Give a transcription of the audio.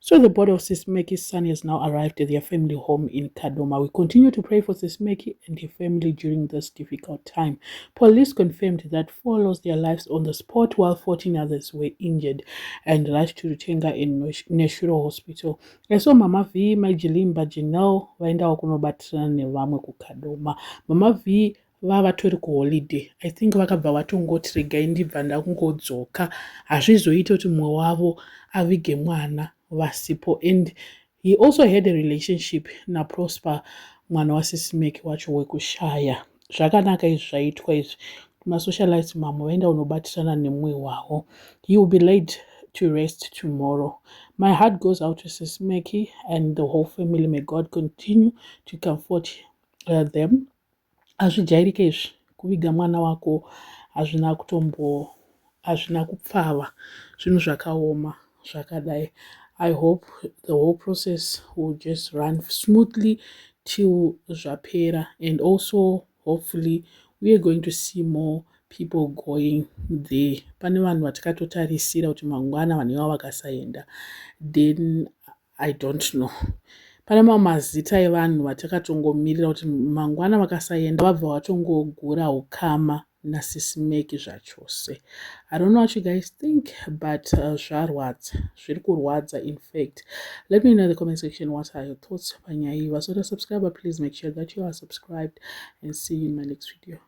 So the body of Sismeki's son has now arrived at their family home in Kadoma. We continue to pray for Sismeki and her family during this difficult time. Police confirmed that 4 lost their lives on the spot while 14 others were injured and rushed to Rutenga in Neshuro Hospital. So Mama V, Majilimba, Janelle vaendawo kunobatirana nevamwe kuKadoma. Mama V vatori kuholiday. I think vakabva vatongoti regai ndibva ndakungodzoka, hazvizoiti kuti mumwe wavo avige mwana vasipo. And he also had a relationship naProsper, mwana waSisimeki wacho wekushaya. Zvakanaka izvi zvaitwa izvi. Masocialites mamwe vaenda unobatirana nemumwe wavo. He will be laid to rest tomorrow. My heart goes out to Sismeki and the whole family. May God continue to comfort them. Hazvijairike izvi kuviga mwana wako, hazvina kupfava, zvinhu zvakaoma zvakadai. I hope the whole process will just run smoothly till zvapera, and also hopefully we are going to see more people going there. Pane vanhu vatakatotarisira kuti mangwana vanhu ivavo vakasaenda, then I don't know. Pane mamwe mazita evanhu vatakatongomirira kuti mangwana vakasaenda vabva vatongogura ukama naSisimeki zvachose. I don't know what you guys think, but zvarwadza, zviri kurwadza. In fact, let me know in the comment section what are your thoughts panyaya iyi. Vasati subscribe, please make sure that you are subscribed, and see you in my next video.